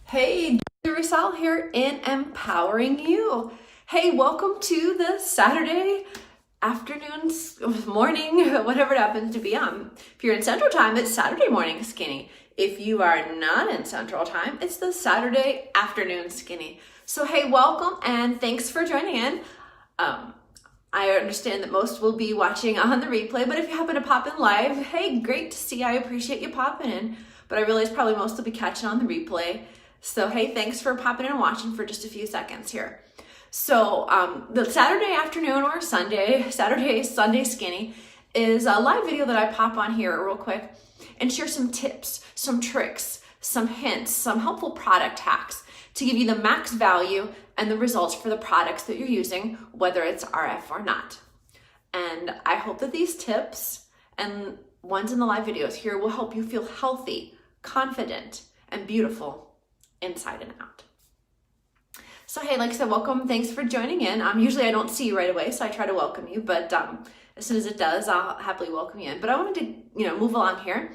Hey, Rizal here in Empowering You. Hey, welcome to the Saturday afternoon, morning, whatever it happens to be. If you're in Central Time, it's Saturday morning skinny. If you are not in Central Time, it's the Saturday afternoon skinny. So hey, welcome and thanks for joining in. I understand that most will be watching on the replay, but if you happen to pop in live, hey, great to see you. I appreciate you popping in, but I realize probably most will be catching on the replay. So hey, thanks for popping in and watching for just a few seconds here. So the Saturday afternoon or Sunday skinny is a live video that I pop on here real quick and share some tips, some tricks, some hints, some helpful product hacks to give you the max value and the results for the products that you're using, whether it's RF or not. And I hope that these tips and ones in the live videos here will help you feel healthy, confident, and beautiful inside and out. So hey, like I said, welcome. Thanks for joining in. Usually I don't see you right away, so I try to welcome you, but as soon as it does, I'll happily welcome you in. But I wanted to, move along here.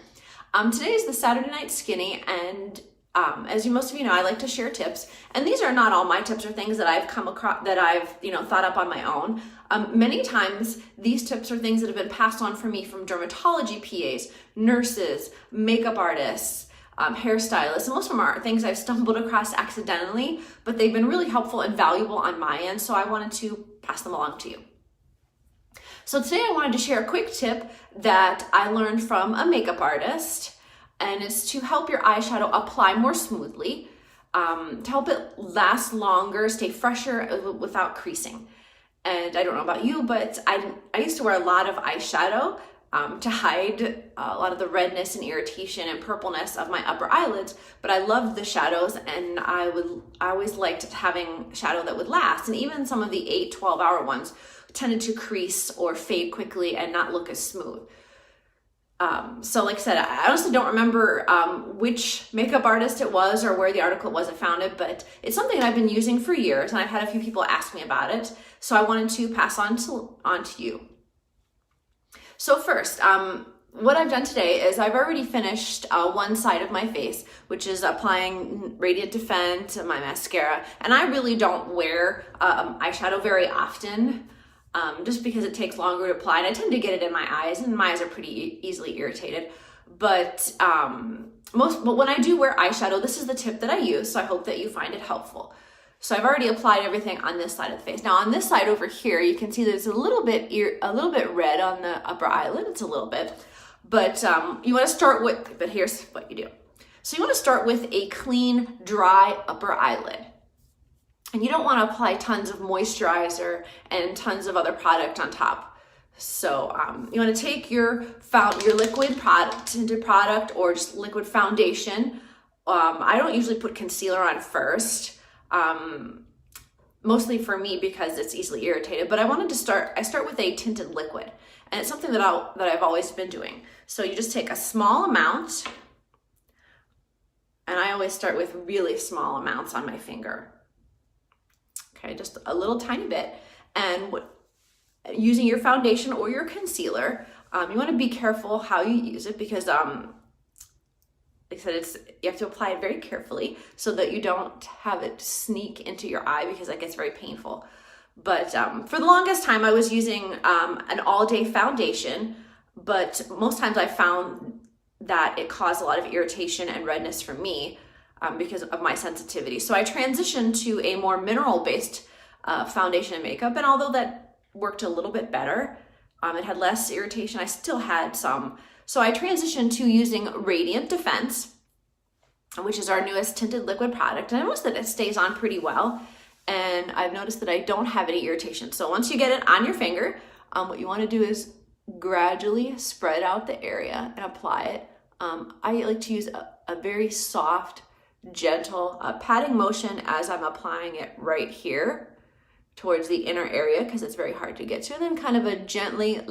Today is the Saturday night skinny, and as most of you know, I like to share tips, and these are not all my tips or things that I've come across that I've thought up on my own. Many times these tips are things that have been passed on for me from dermatology PAs, nurses, makeup artists, hairstylists, and most of them are things I've stumbled across accidentally, but they've been really helpful and valuable on my end, so I wanted to pass them along to you. So today I wanted to share a quick tip that I learned from a makeup artist, and it's to help your eyeshadow apply more smoothly, to help it last longer, stay fresher without creasing. And I don't know about you, but I used to wear a lot of eyeshadow to hide a lot of the redness and irritation and purpleness of my upper eyelids, but I loved the shadows, and I always liked having shadow that would last. And even some of the 8-12 hour ones tended to crease or fade quickly and not look as smooth. So like I said, I honestly don't remember which makeup artist it was or where the article was I found it, but it's something that I've been using for years, and I've had a few people ask me about it, so I wanted to pass on to you. So first, what I've done today is I've already finished one side of my face, which is applying Radiant Defense and my mascara. And I really don't wear eyeshadow very often, just because it takes longer to apply. And I tend to get it in my eyes, and my eyes are pretty easily irritated. But when I do wear eyeshadow, this is the tip that I use. So I hope that you find it helpful. So I've already applied everything on this side of the face. Now on this side over here, you can see that it's a little bit red on the upper eyelid. It's a little bit, but you want to start with, but here's what you do. So you want to start with a clean, dry upper eyelid. And you don't want to apply tons of moisturizer and tons of other product on top. So you want to take your liquid tinted product or just liquid foundation. I don't usually put concealer on first. Mostly for me because it's easily irritated, but I start with a tinted liquid, and it's something that I've always been doing. So you just take a small amount, and I always start with really small amounts on my finger. Okay, just a little tiny bit. And using your foundation or your concealer, you want to be careful how you use it because, like I said, you have to apply it very carefully so that you don't have it sneak into your eye because that gets very painful. But for the longest time, I was using an all-day foundation, but most times I found that it caused a lot of irritation and redness for me because of my sensitivity. So I transitioned to a more mineral-based foundation and makeup, and although that worked a little bit better, it had less irritation, I still had some. So I transitioned to using Radiant Defense, which is our newest tinted liquid product. And I noticed that it stays on pretty well. And I've noticed that I don't have any irritation. So once you get it on your finger, what you want to do is gradually spread out the area and apply it. I like to use a very soft, gentle patting motion as I'm applying it right here towards the inner area because it's very hard to get to. And then kind of a gentle,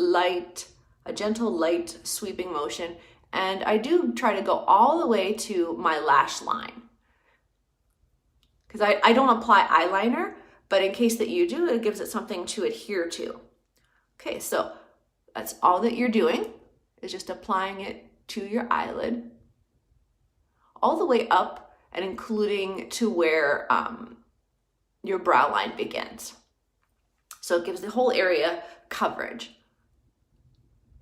light sweeping motion. And I do try to go all the way to my lash line. Because I don't apply eyeliner, but in case that you do, it gives it something to adhere to. Okay, so that's all that you're doing is just applying it to your eyelid all the way up and including to where your brow line begins. So it gives the whole area coverage.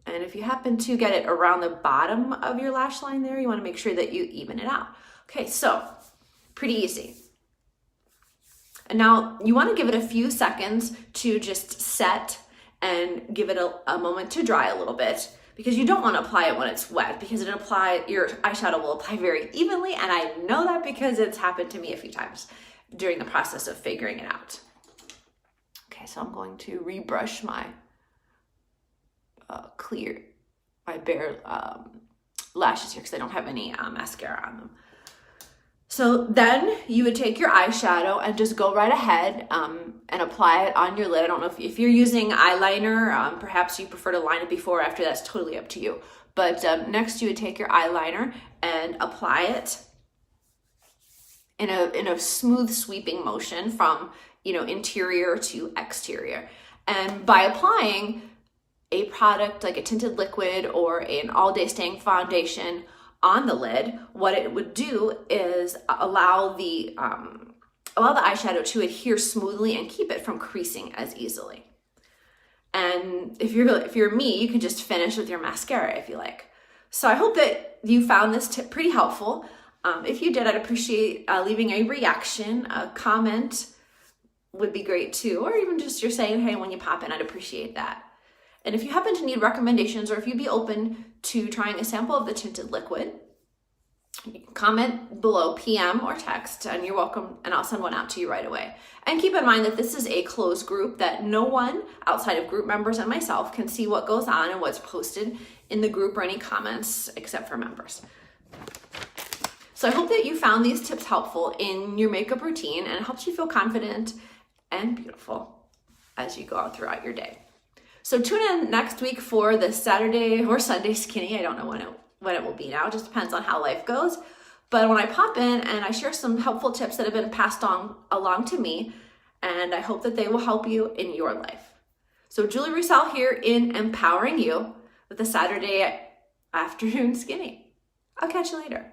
And if you happen to get it around the bottom of your lash line there, you want to make sure that you even it out. Okay, so pretty easy. And now you want to give it a few seconds to just set and give it a moment to dry a little bit, because you don't want to apply it when it's wet, because your eyeshadow will apply very evenly. And I know that because it's happened to me a few times during the process of figuring it out. Okay, so I'm going to rebrush my my bare lashes here because I don't have any mascara on them. So then you would take your eyeshadow and just go right ahead and apply it on your lid. I don't know if you're using eyeliner, perhaps you prefer to line it before or after, that's totally up to you. But next you would take your eyeliner and apply it in a smooth sweeping motion from, interior to exterior. And by applying a product like a tinted liquid or an all-day staying foundation on the lid, what it would do is allow the eyeshadow to adhere smoothly and keep it from creasing as easily. And if you're me, you can just finish with your mascara if you like. So I hope that you found this tip pretty helpful. If you did, I'd appreciate leaving a reaction, a comment would be great too, or even just you're saying hey when you pop in, I'd appreciate that. And if you happen to need recommendations, or if you'd be open to trying a sample of the tinted liquid, you can comment below, PM or text, and you're welcome, and I'll send one out to you right away. And keep in mind that this is a closed group, that no one outside of group members and myself can see what goes on and what's posted in the group or any comments except for members. So I hope that you found these tips helpful in your makeup routine and it helps you feel confident and beautiful as you go out throughout your day. So tune in next week for the Saturday or Sunday skinny. I don't know when it will be now. It just depends on how life goes. But when I pop in and I share some helpful tips that have been passed on along to me, and I hope that they will help you in your life. So Julie Roussel here in Empowering You with the Saturday afternoon skinny. I'll catch you later.